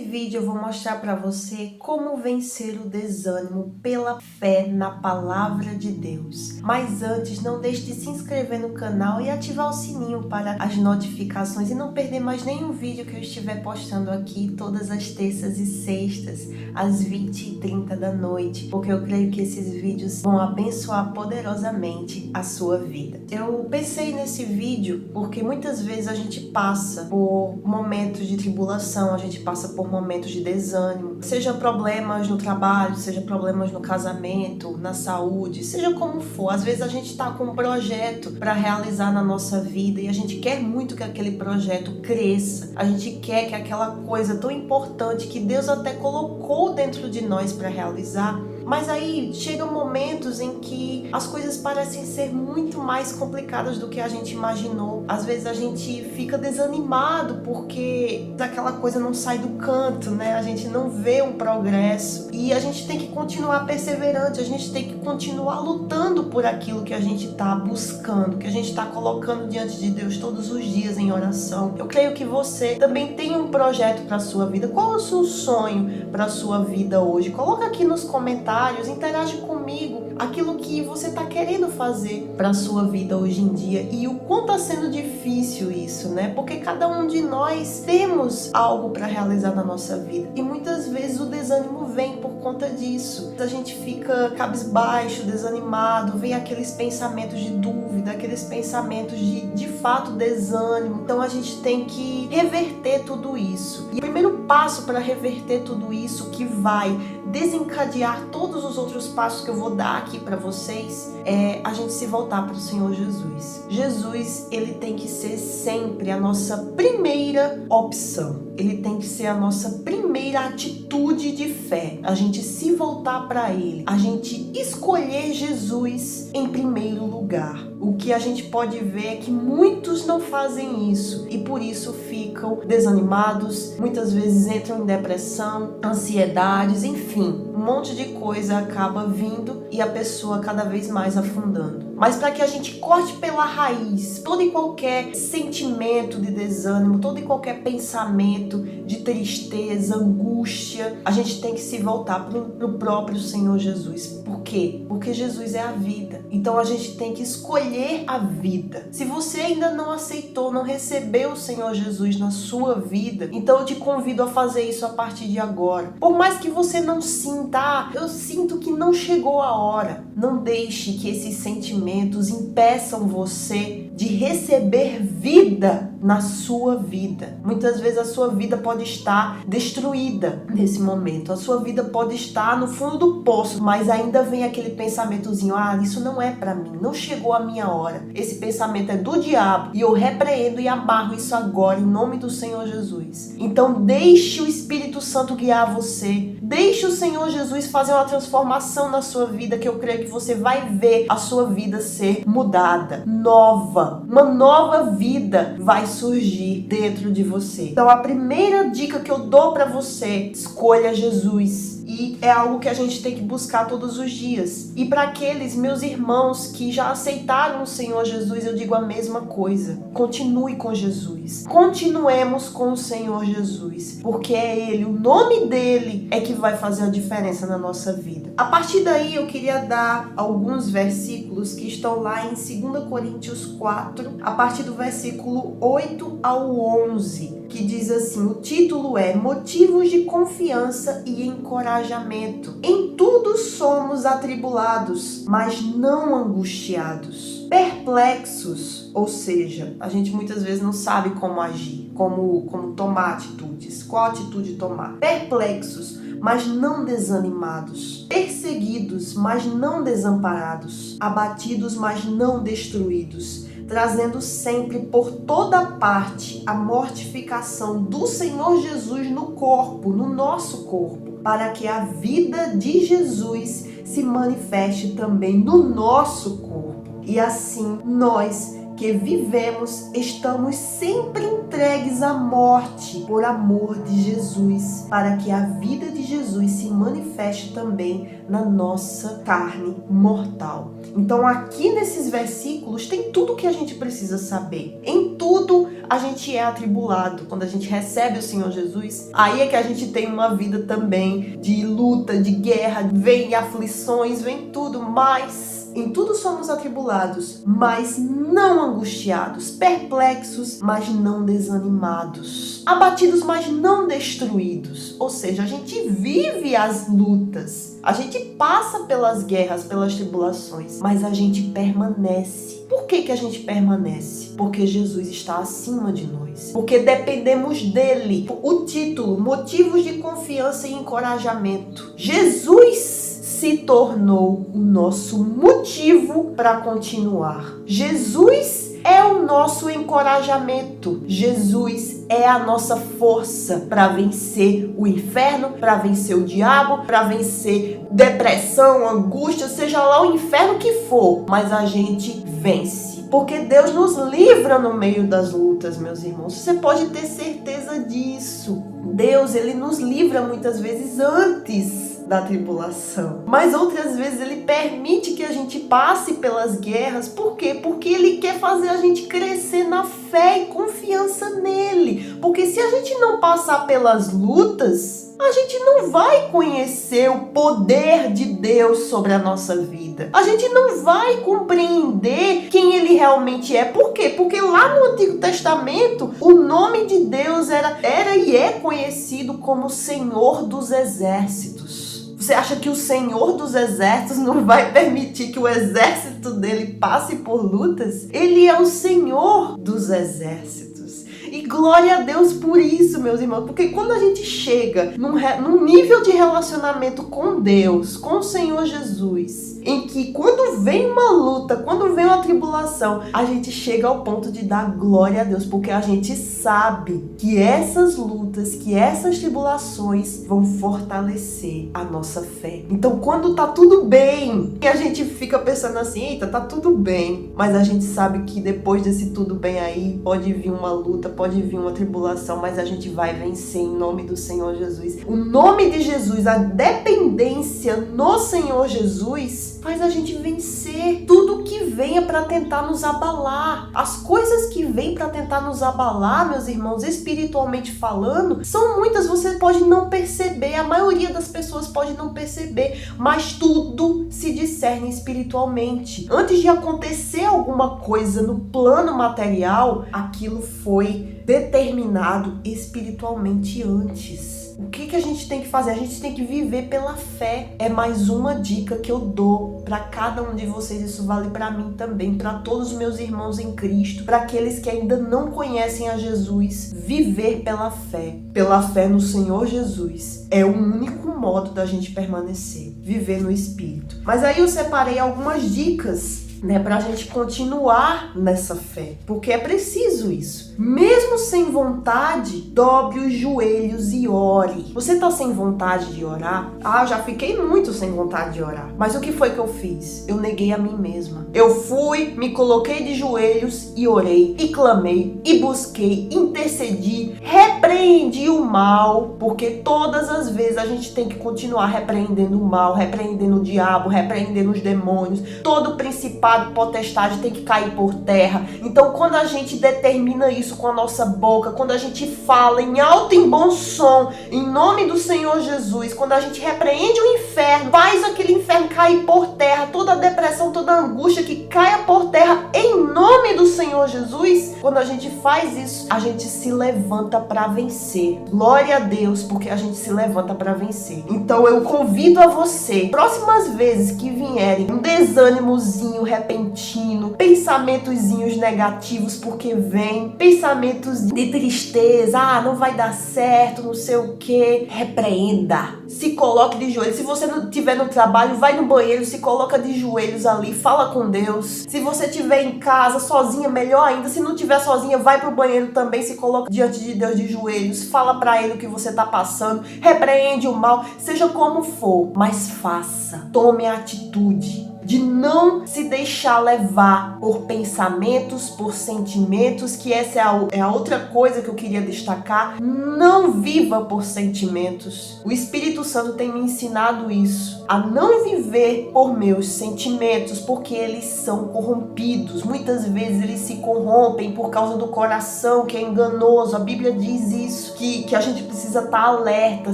vídeo eu vou mostrar para você como vencer o desânimo pela fé na palavra de Deus. Mas antes, não deixe de se inscrever no canal e ativar o sininho para as notificações e não perder mais nenhum vídeo que eu estiver postando aqui todas as terças e sextas, às 20h30 da noite, porque eu creio que esses vídeos vão abençoar poderosamente a sua vida. Eu pensei nesse vídeo porque muitas vezes a gente passa por momentos de tribulação, a gente passa por momentos de desânimo, seja problemas no trabalho, seja problemas no casamento, na saúde, seja como for. Às vezes a gente está com um projeto para realizar na nossa vida e a gente quer muito que aquele projeto cresça, a gente quer que aquela coisa tão importante que Deus até colocou dentro de nós para realizar, mas aí chegam momentos em que as coisas parecem ser muito mais complicadas do que a gente imaginou. Às vezes a gente fica desanimado porque aquela coisa não sai do canto, né? A gente não vê um progresso e a gente tem que continuar perseverante, a gente tem que continuar lutando por aquilo que a gente está buscando, que a gente está colocando diante de Deus todos os dias em oração. Eu creio que você também tem um projeto para a sua vida. Qual é o seu sonho para a sua vida hoje? Coloca aqui nos comentários, interage comigo aquilo que você está querendo fazer para a sua vida hoje em dia e o quanto está sendo difícil isso, né? Porque cada um de nós temos algo para realizar na nossa vida e muitas vezes o desânimo vem por conta disso. A gente fica cabisbaixo, desanimado, vem aqueles pensamentos de dúvida, aqueles pensamentos de fato desânimo. Então a gente tem que reverter tudo isso. E o primeiro passo para reverter tudo isso, que vai desencadear todos os outros passos que eu vou dar aqui para vocês, é a gente se voltar para o Senhor Jesus. Jesus, ele tem que ser sempre a nossa primeira opção. Ele tem que ser a nossa primeira atitude de fé. A gente se voltar para ele, a gente escolher Jesus em primeiro lugar. O que a gente pode ver é que muitos não fazem isso e por isso ficam desanimados, muitas vezes entram em depressão, ansiedades, enfim, um monte de coisa acaba vindo e a pessoa cada vez mais afundando. Mas para que a gente corte pela raiz todo e qualquer sentimento de desânimo, todo e qualquer pensamento de tristeza, angústia, a gente tem que se voltar para o próprio Senhor Jesus. Por quê? Porque Jesus é a vida. Então a gente tem que escolher a vida. Se você ainda não aceitou, não recebeu o Senhor Jesus na sua vida, então eu te convido a fazer isso a partir de agora. Por mais que você não sinta, eu sinto que não chegou a hora. Não deixe que esses sentimentos impeçam você de receber vida na sua vida. Muitas vezes a sua vida pode estar destruída nesse momento. A sua vida pode estar no fundo do poço, mas ainda vem aquele pensamentozinho: isso não é para mim, não chegou a minha hora. Esse pensamento é do diabo e eu repreendo e amarro isso agora em nome do Senhor Jesus. Então deixe o Espírito Santo guiar você. Deixe o Senhor Jesus fazer uma transformação na sua vida, que eu creio que você vai ver a sua vida ser mudada, nova. Uma nova vida vai surgir dentro de você. Então a primeira dica que eu dou para você: escolha Jesus. E é algo que a gente tem que buscar todos os dias. E para aqueles meus irmãos que já aceitaram o Senhor Jesus, eu digo a mesma coisa. Continue com Jesus. Continuemos com o Senhor Jesus. Porque é Ele, o nome dEle é que vai fazer a diferença na nossa vida. A partir daí eu queria dar alguns versículos que estão lá em 2 Coríntios 4, a partir do versículo 8 ao 11. Que diz assim, o título é Motivos de Confiança e Encorajamento. Em tudo somos atribulados, mas não angustiados. Perplexos, ou seja, a gente muitas vezes não sabe como agir, como tomar atitudes, qual atitude tomar. Perplexos, mas não desanimados. Perseguidos, mas não desamparados. Abatidos, mas não destruídos. Trazendo sempre por toda parte a mortificação do Senhor Jesus no corpo, no nosso corpo, para que a vida de Jesus se manifeste também no nosso corpo. E assim nós que vivemos, estamos sempre entregues à morte por amor de Jesus, para que a vida de Jesus se manifeste também na nossa carne mortal. Então aqui nesses versículos tem tudo o que a gente precisa saber. Em tudo a gente é atribulado. Quando a gente recebe o Senhor Jesus, aí é que a gente tem uma vida também de luta, de guerra, vem aflições, vem tudo, mas em tudo somos atribulados, mas não angustiados, perplexos, mas não desanimados, abatidos, mas não destruídos. Ou seja, a gente vive as lutas, a gente passa pelas guerras, pelas tribulações, mas a gente permanece. Por que a gente permanece? Porque Jesus está acima de nós. Porque dependemos dele. O título, motivos de confiança e encorajamento. Jesus se tornou o nosso motivo para continuar. Jesus é o nosso encorajamento. Jesus é a nossa força para vencer o inferno, para vencer o diabo, para vencer depressão, angústia, seja lá o inferno que for, mas a gente vence. Porque Deus nos livra no meio das lutas, meus irmãos. Você pode ter certeza disso. Deus, ele nos livra muitas vezes antes da tribulação. Mas outras vezes ele permite que a gente passe pelas guerras. Por quê? Porque ele quer fazer a gente crescer na fé e confiança nele. Porque se a gente não passar pelas lutas, a gente não vai conhecer o poder de Deus sobre a nossa vida. A gente não vai compreender quem ele realmente é. Por quê? Porque lá no Antigo Testamento, o nome de Deus era e é conhecido como Senhor dos Exércitos. Você acha que o Senhor dos Exércitos não vai permitir que o exército dele passe por lutas? Ele é o Senhor dos Exércitos. E glória a Deus por isso, meus irmãos, porque quando a gente chega num nível de relacionamento com Deus, com o Senhor Jesus, em que quando vem uma luta, quando vem uma tribulação, a gente chega ao ponto de dar glória a Deus, porque a gente sabe que essas lutas, que essas tribulações vão fortalecer a nossa fé. Então, quando tá tudo bem, que a gente fica pensando assim, eita, tá tudo bem, mas a gente sabe que depois desse tudo bem aí, pode vir uma luta, pode vir uma tribulação, mas a gente vai vencer em nome do Senhor Jesus. O nome de Jesus, a dependência no Senhor Jesus, faz a gente vencer tudo que venha para tentar nos abalar. As coisas que vêm para tentar nos abalar, meus irmãos, espiritualmente falando, são muitas. Você pode não perceber, a maioria das pessoas pode não perceber, mas tudo se discerne espiritualmente. Antes de acontecer alguma coisa no plano material, aquilo foi determinado espiritualmente antes. O que a gente tem que fazer? A gente tem que viver pela fé. É mais uma dica que eu dou para cada um de vocês. Isso vale para mim também, para todos os meus irmãos em Cristo, para aqueles que ainda não conhecem a Jesus. Viver pela fé no Senhor Jesus. É o único modo da gente permanecer, viver no Espírito. Mas aí eu separei algumas dicas, pra gente continuar nessa fé, porque é preciso isso. Mesmo sem vontade, dobre os joelhos e ore. Você tá sem vontade de orar? Já fiquei muito sem vontade de orar. Mas o que foi que eu fiz? Eu neguei a mim mesma. Eu fui, me coloquei de joelhos e orei, e clamei, e busquei, intercedi, repreendi o mal, porque todas as vezes a gente tem que continuar repreendendo o mal, repreendendo o diabo, repreendendo os demônios. Todo principado, potestade tem que cair por terra. Então, quando a gente determina isso com a nossa boca, quando a gente fala em alto e bom som, em nome do Senhor Jesus, quando a gente repreende o inferno, faz aquele inferno cair por terra, toda a depressão, toda a angústia que caia por terra em nome do Senhor Jesus, quando a gente faz isso, a gente se levanta para vencer. Glória a Deus, porque a gente se levanta para vencer. Então eu convido a você, próximas vezes que vierem um desânimozinho repentino, pensamentozinhos negativos, porque vem pensamentos de tristeza, não vai dar certo, não sei o que, repreenda, se coloque de joelhos. Se você não estiver no trabalho, vai no banheiro, se coloca de joelhos ali, fala com Deus. Se você estiver em casa sozinha, melhor ainda. Se não estiver sozinha, vai pro banheiro também, se coloca diante de Deus de joelhos, fala pra Ele o que você tá passando, repreende o mal, seja como for, mas faça, tome a atitude. de não se deixar levar por pensamentos, por sentimentos, que essa é a outra coisa que eu queria destacar. Não viva por sentimentos. O Espírito Santo tem me ensinado isso, a não viver por meus sentimentos, porque eles são corrompidos. Muitas vezes eles se corrompem por causa do coração, que é enganoso. A Bíblia diz isso, que a gente precisa estar alerta,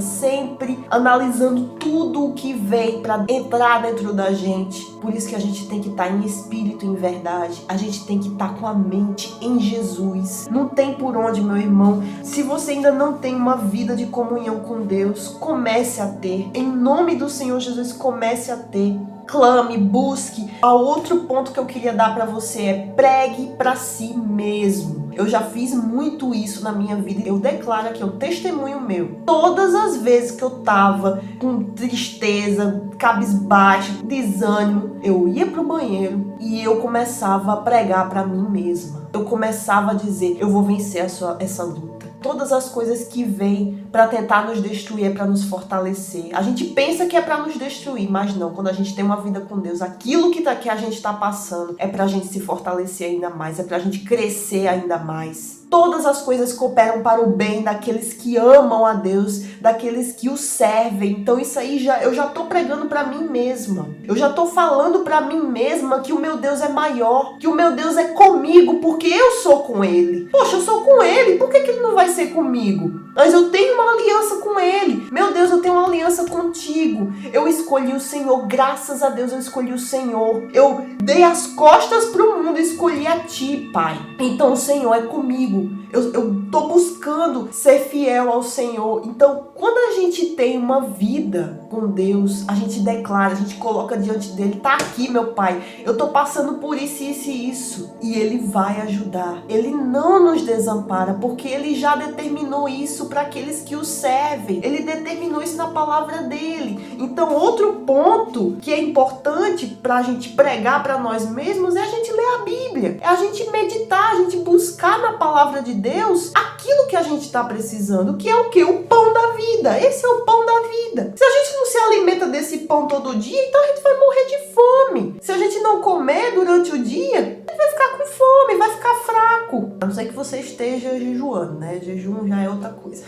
sempre analisando tudo o que vem para entrar dentro da gente. Por isso que a gente tem que estar em espírito, em verdade. A gente tem que estar com a mente em Jesus. Não tem por onde, meu irmão. Se você ainda não tem uma vida de comunhão com Deus, comece a ter. Em nome do Senhor Jesus, comece a ter. Clame, busque. O outro ponto que eu queria dar para você é: pregue para si mesmo. Eu já fiz muito isso na minha vida. Eu declaro aqui, é um testemunho meu. Todas as vezes que eu tava com tristeza, cabisbaixo, desânimo, eu ia pro banheiro e eu começava a pregar para mim mesma. Eu começava a dizer: eu vou vencer essa luta. Todas as coisas que vêm para tentar nos destruir é para nos fortalecer. A gente pensa que é para nos destruir, mas não. Quando a gente tem uma vida com Deus, aquilo que a gente está passando é para a gente se fortalecer ainda mais, é para a gente crescer ainda mais. Todas as coisas cooperam para o bem daqueles que amam a Deus, daqueles que o servem. Então isso aí eu já tô pregando para mim mesma. Eu já tô falando para mim mesma que o meu Deus é maior, que o meu Deus é comigo, porque eu sou com Ele. Poxa, eu sou com Ele, por que Ele não vai ser comigo? Mas eu tenho uma aliança com Ele. Meu Deus, eu tenho uma aliança contigo. Eu escolhi o Senhor, graças a Deus eu escolhi o Senhor. Eu dei as costas pro mundo e escolhi a Ti, Pai. Então o Senhor é comigo. Eu tô buscando ser fiel ao Senhor. Então, quando a gente tem uma vida com Deus, a gente declara, a gente coloca diante dele: tá aqui, meu Pai, eu tô passando por isso, isso e isso. E Ele vai ajudar. Ele não nos desampara, porque Ele já determinou isso para aqueles que o servem. Ele determinou isso na palavra dele. Então, outro ponto que é importante pra gente pregar para nós mesmos é a gente ler a Bíblia. É a gente meditar, a gente buscar na palavra de Deus aquilo que a gente está precisando, que é o quê? O pão da vida. Esse é o pão da vida. Se a gente não se alimenta desse pão todo dia, então a gente vai morrer de fome. Se a gente não comer durante o dia, a gente vai ficar com fome, vai ficar fraco. A não ser que você esteja jejuando, né? Jejum já é outra coisa.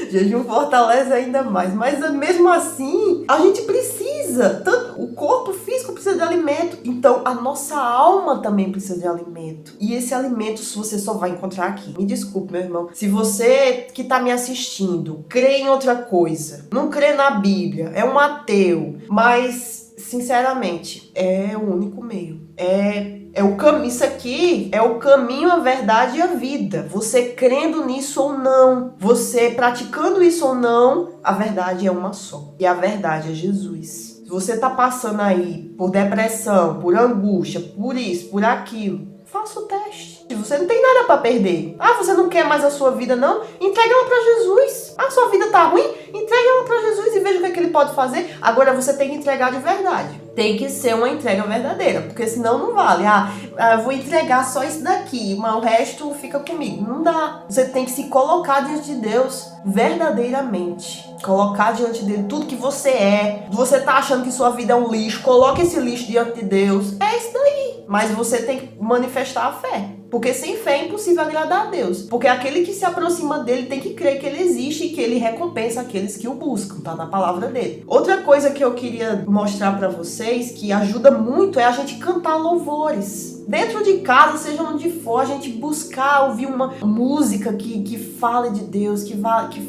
Jejum fortalece ainda mais. Mas mesmo assim, a gente precisa. Tanto o corpo físico precisa de alimento. Então, a nossa alma também precisa de alimento. E esse alimento você só vai encontrar aqui. Me desculpe, meu irmão. Se você que tá me assistindo crê em outra coisa, não crê na Bíblia, é um ateu, mas, sinceramente, é o único meio. É o caminho. Isso aqui é o caminho, a verdade e a vida. Você crendo nisso ou não, você praticando isso ou não, a verdade é uma só. E a verdade é Jesus. Se você tá passando aí por depressão, por angústia, por isso, por aquilo, faça o teste. Se você não tem nada para perder. Você não quer mais a sua vida, não? Entrega ela para Jesus. Sua vida tá ruim? Entrega ela para Jesus e veja o que Ele pode fazer. Agora você tem que entregar de verdade. Tem que ser uma entrega verdadeira, porque senão não vale. Eu vou entregar só isso daqui, mas o resto fica comigo. Não dá. Você tem que se colocar diante de Deus verdadeiramente. Colocar diante dele tudo que você é. Você tá achando que sua vida é um lixo, coloque esse lixo diante de Deus. É isso daí. Mas você tem que manifestar a fé. Porque sem fé é impossível agradar a Deus. Porque aquele que se aproxima dele tem que crer que ele existe e que ele recompensa aqueles que o buscam. Tá na palavra dele. Outra coisa que eu queria mostrar pra vocês, que ajuda muito, é a gente cantar louvores. Dentro de casa, seja onde for, a gente buscar ouvir uma música que fale de Deus, que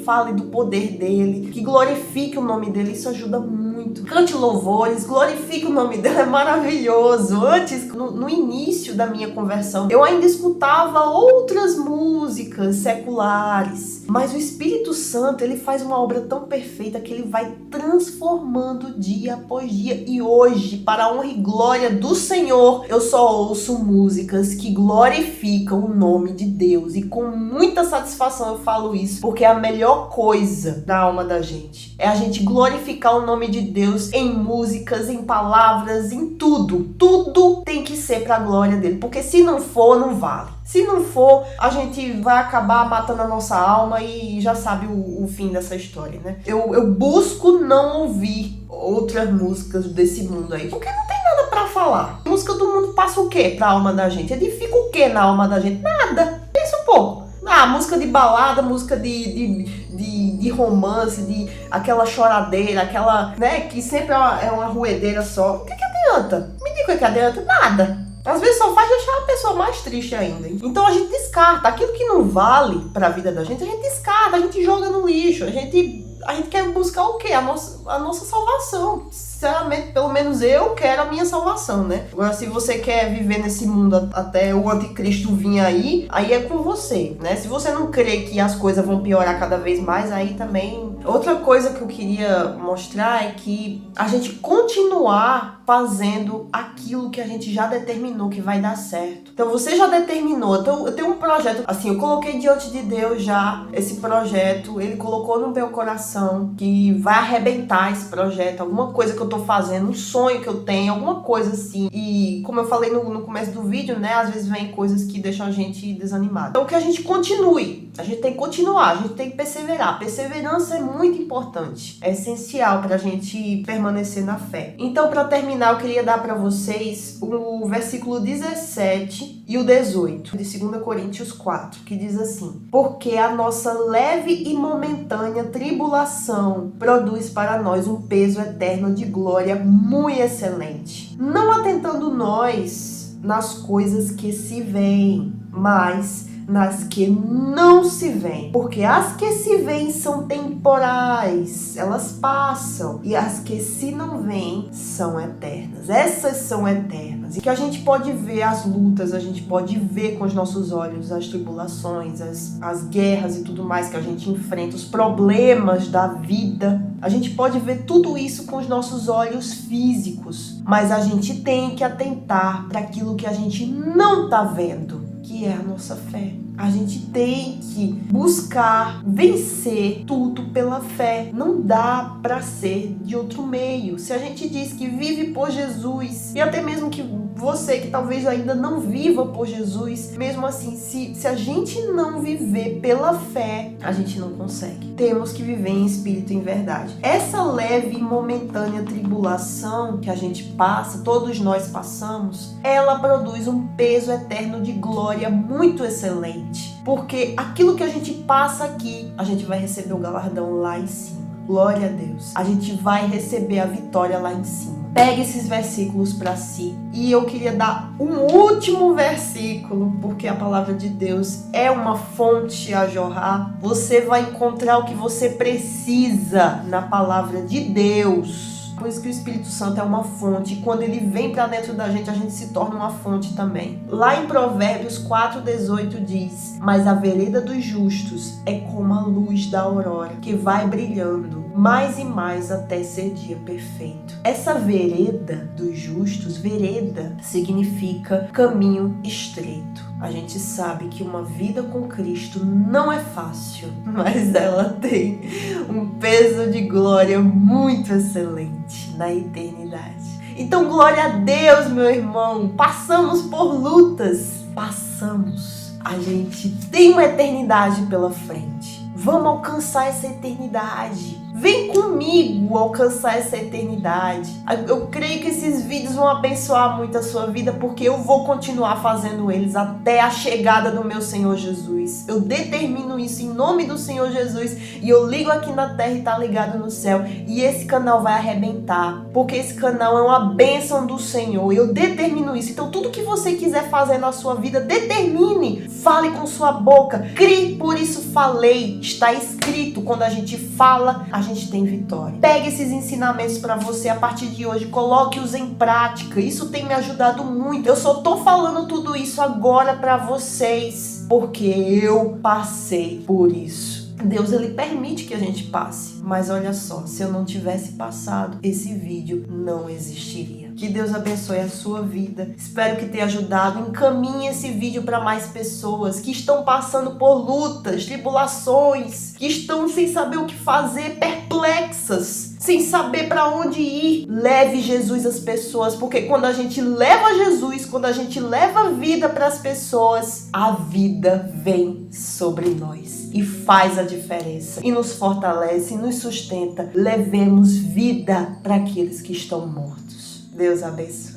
fale do poder dele, que glorifique o nome dele. Isso ajuda muito. Cante louvores, glorifique o nome dele, é maravilhoso. Antes, no início da minha conversão, eu ainda escutava outras músicas seculares, mas o Espírito Santo, ele faz uma obra tão perfeita que ele vai transformando dia após dia. E hoje, para a honra e glória do Senhor, eu só ouço músicas que glorificam o nome de Deus. E com muita satisfação eu falo isso, porque é a melhor coisa da alma da gente. É a gente glorificar o nome de Deus em músicas, em palavras, em tudo. Tudo tem que ser para a glória dele, porque se não for, não vale. Se não for, a gente vai acabar matando a nossa alma e já sabe o fim dessa história, né? Eu busco não ouvir outras músicas desse mundo aí, porque não tem nada pra falar. A música do mundo passa o quê pra alma da gente? Edifica o quê na alma da gente? Nada. Pensa um pouco. Música de balada, música de romance, de aquela choradeira, aquela, né, que sempre é uma ruedeira só. O que adianta? Me diga o que adianta? Nada. Às vezes só faz deixar a pessoa mais triste ainda. Então a gente descarta. Aquilo que não vale pra vida da gente, a gente descarta, a gente joga no lixo. A gente quer buscar o quê? A nossa salvação. Sinceramente, pelo menos eu quero a minha salvação, né? Agora, se você quer viver nesse mundo até o anticristo vir aí é com você, né? Se você não crê que as coisas vão piorar cada vez mais, aí também... Outra coisa que eu queria mostrar é que a gente continuar fazendo aquilo que a gente já determinou que vai dar certo. Então, você já determinou. Então, eu tenho um projeto, assim, eu coloquei diante de Deus já esse projeto, ele colocou no meu coração que vai arrebentar esse projeto, alguma coisa que eu tô fazendo, um sonho que eu tenho, alguma coisa assim. E como eu falei no começo do vídeo, né, às vezes vem coisas que deixam a gente desanimado. Então, que a gente continue. A gente tem que continuar, a gente tem que perseverar. Perseverança é muito importante, é essencial pra gente permanecer na fé. Então, pra terminar, eu queria dar pra vocês o versículo 17 e o 18 de 2 Coríntios 4, que diz assim: porque a nossa leve e momentânea tribulação produz para nós um peso eterno de glória muito excelente, não atentando nós nas coisas que se veem, mas nas que não se veem. Porque as que se veem são temporais, elas passam, e as que se não veem são eternas. Essas são eternas. E que a gente pode ver as lutas, a gente pode ver com os nossos olhos as tribulações, as guerras e tudo mais que a gente enfrenta, os problemas da vida. A gente pode ver tudo isso com os nossos olhos físicos, mas a gente tem que atentar para aquilo que a gente não tá vendo, que é a nossa fé. A gente tem que buscar vencer tudo pela fé. Não dá para ser de outro meio. Se a gente diz que vive por Jesus, e até mesmo que você que talvez ainda não viva por Jesus, mesmo assim, se a gente não viver pela fé, a gente não consegue. Temos que viver em espírito e em verdade. Essa leve e momentânea tribulação que a gente passa, todos nós passamos, ela produz um peso eterno de glória muito excelente. Porque aquilo que a gente passa aqui, a gente vai receber o galardão lá em cima. Glória a Deus. A gente vai receber a vitória lá em cima. Pegue esses versículos para si. E eu queria dar um último versículo, porque a palavra de Deus é uma fonte a jorrar. Você vai encontrar o que você precisa na palavra de Deus. Por isso que o Espírito Santo é uma fonte. E quando ele vem para dentro da gente, a gente se torna uma fonte também. Lá em Provérbios 4:18 diz: mas a vereda dos justos é como a luz da aurora, que vai brilhando mais e mais até ser dia perfeito. Essa vereda dos justos, vereda, significa caminho estreito. A gente sabe que uma vida com Cristo não é fácil, mas ela tem um peso de glória muito excelente na eternidade. Então, glória a Deus, meu irmão. Passamos por lutas. Passamos. A gente tem uma eternidade pela frente. Vamos alcançar essa eternidade. Vem comigo alcançar essa eternidade. Eu creio que esses vídeos vão abençoar muito a sua vida, porque eu vou continuar fazendo eles até a chegada do meu Senhor Jesus. Eu determino isso em nome do Senhor Jesus, e eu ligo aqui na terra e tá ligado no céu, e esse canal vai arrebentar, porque esse canal é uma bênção do Senhor. Eu determino isso. Então tudo que você quiser fazer na sua vida, determine, fale com sua boca, crie, por isso falei. Está escrito, quando a gente fala, a gente tem vitória. Pegue esses ensinamentos para você a partir de hoje, coloque-os em prática. Isso tem me ajudado muito. Eu só tô falando tudo isso agora para vocês, porque eu passei por isso. Deus, ele permite que a gente passe. Mas olha só, se eu não tivesse passado, esse vídeo não existiria. Que Deus abençoe a sua vida. Espero que tenha ajudado. Encaminhe esse vídeo para mais pessoas que estão passando por lutas, tribulações, que estão sem saber o que fazer, perplexas, sem saber para onde ir. Leve Jesus às pessoas, porque quando a gente leva Jesus, quando a gente leva a vida para as pessoas, a vida vem sobre nós e faz a diferença, e nos fortalece, e nos sustenta. Levemos vida para aqueles que estão mortos. Deus abençoe.